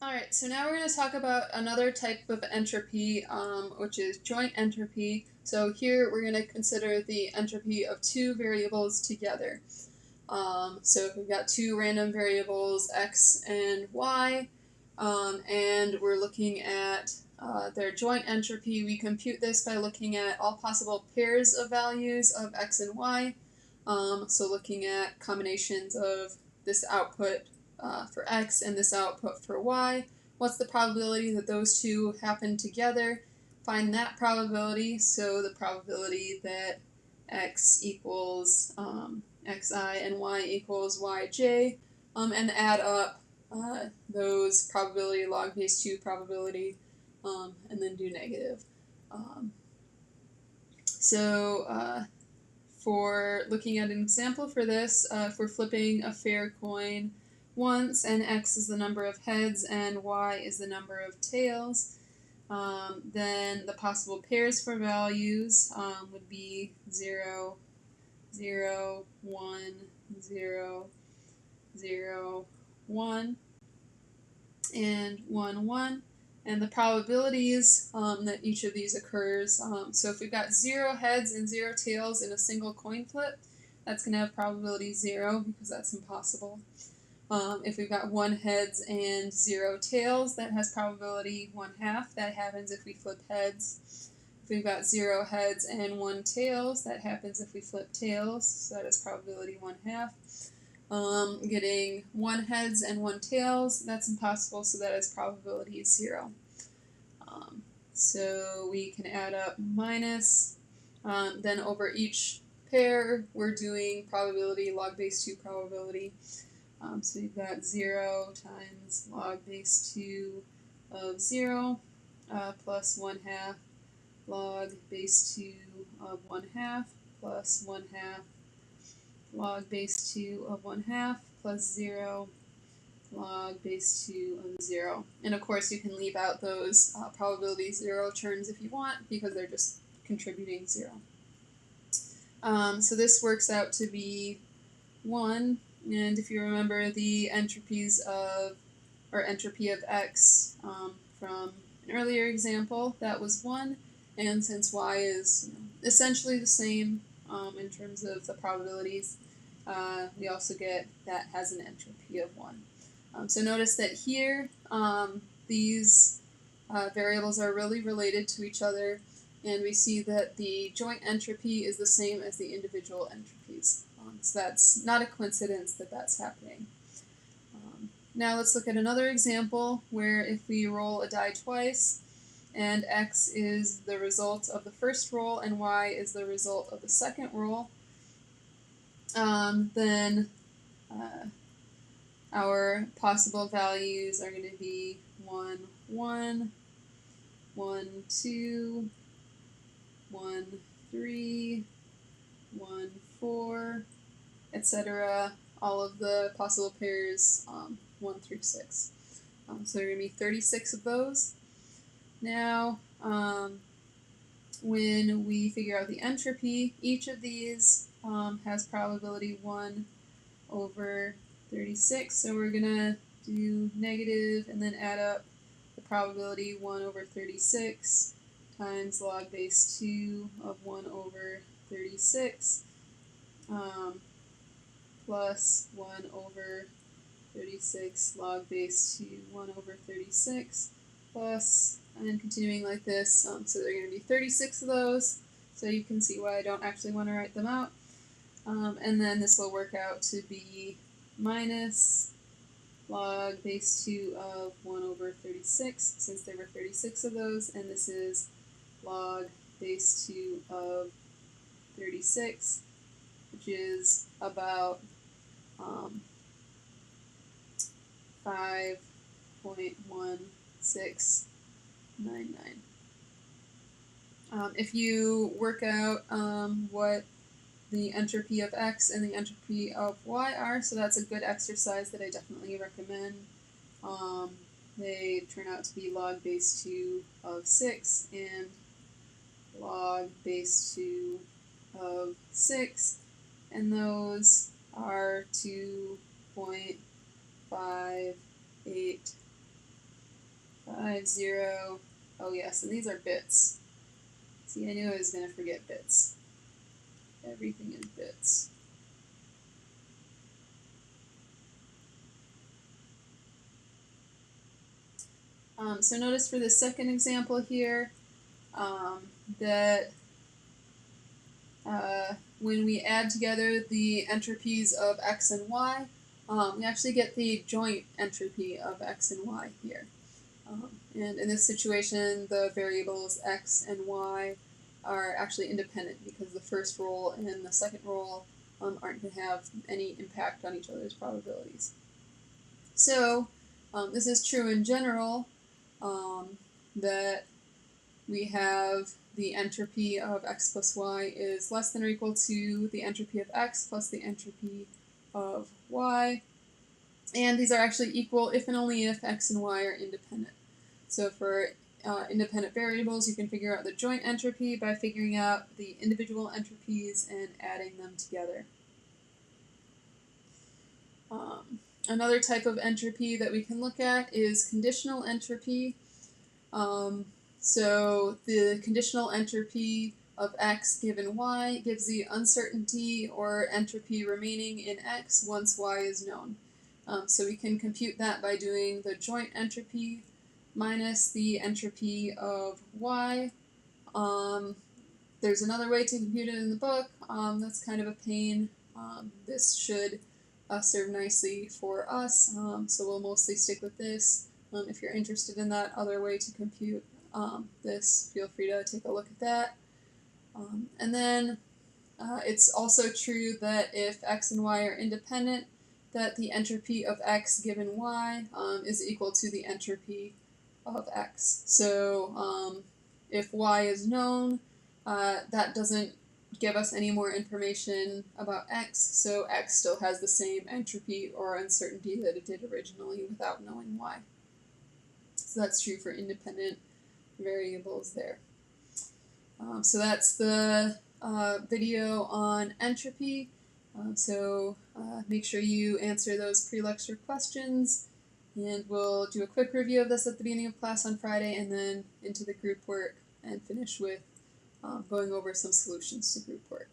Alright, so now we're going to talk about another type of entropy, which is joint entropy. So here we're going to consider the entropy of two variables together. So if we've got two random variables, x and y, and we're looking at their joint entropy, we compute this by looking at all possible pairs of values of x and y. So looking at combinations of this output for x and this output for y. What's the probability that those two happen together? Find that probability, so the probability that x equals xi and y equals yj, and add up those probability log base 2 probability, and then do negative. For looking at an example for this, if we're flipping a fair coin once and x is the number of heads and y is the number of tails, then the possible pairs for values would be 0, 0, 1, 0, 0, 1, and 1, 1. And the probabilities that each of these occurs, so if we've got 0 heads and 0 tails in a single coin flip, that's going to have probability 0 because that's impossible. If we've got 1 heads and 0 tails, that has probability 1/2. That happens if we flip heads. If we've got 0 heads and 1 tails, that happens if we flip tails, so that is probability 1/2. Getting 1 heads and 1 tails, that's impossible, so that is probability 0. So we can add up minus, then over each pair, we're doing probability log base 2 probability. So we've got 0 times log base 2 of 0 plus 1/2 log base 2 of 1/2 plus 1/2 log base 2 of 1/2 plus 0 log base 2 of 0. And of course you can leave out those probability 0 terms if you want because they're just contributing 0. So this works out to be 1. And if you remember the entropies of, or entropy of x from an earlier example, that was 1. And since y is essentially the same in terms of the probabilities, we also get that has an entropy of 1. So notice that here these variables are really related to each other, and we see that the joint entropy is the same as the individual entropies. So that's not a coincidence that that's happening. Now let's look at another example where if we roll a die twice and x is the result of the first roll and y is the result of the second roll, then our possible values are going to be 1, 1, 1, 2, 1, 3, 1, 4, etc. All of the possible pairs 1 through 6. So there are going to be 36 of those. Now, when we figure out the entropy, each of these has probability 1 over 36. So we're going to do negative and then add up the probability 1 over 36 times log base 2 of 1 over 36 plus 1 over 36 log base 2 1 over 36 plus, and continuing like this, so there are going to be 36 of those, so you can see why I don't actually want to write them out. And then this will work out to be minus log base 2 of 1 over 36, since there were 36 of those, and this is log base 2 of 36, which is about 5.1699. If you work out what the entropy of x and the entropy of y are, so that's a good exercise that I definitely recommend. They turn out to be log base 2 of 6 and log base 2 of 6, and those are 2.58 5, 0. Oh yes, and these are bits. See, I knew I was going to forget bits. Everything in bits. So notice for the second example here that when we add together the entropies of x and y, we actually get the joint entropy of x and y here. And in this situation, the variables x and y are actually independent because the first roll and the second roll aren't going to have any impact on each other's probabilities. So this is true in general, that we have the entropy of x plus y is less than or equal to the entropy of x plus the entropy of y. And these are actually equal if and only if x and y are independent. So for independent variables, you can figure out the joint entropy by figuring out the individual entropies and adding them together. Another type of entropy that we can look at is conditional entropy. So the conditional entropy of x given y gives the uncertainty or entropy remaining in x once y is known. So we can compute that by doing the joint entropy minus the entropy of y. There's another way to compute it in the book. That's kind of a pain. This should serve nicely for us, so we'll mostly stick with this. If you're interested in that other way to compute this, feel free to take a look at that. And then it's also true that if x and y are independent, that the entropy of x given y is equal to the entropy of x. So if y is known, that doesn't give us any more information about x, so x still has the same entropy or uncertainty that it did originally without knowing y. So that's true for independent variables there. So that's the video on entropy. So make sure you answer those pre-lecture questions, and we'll do a quick review of this at the beginning of class on Friday, and then into the group work, and finish with going over some solutions to group work.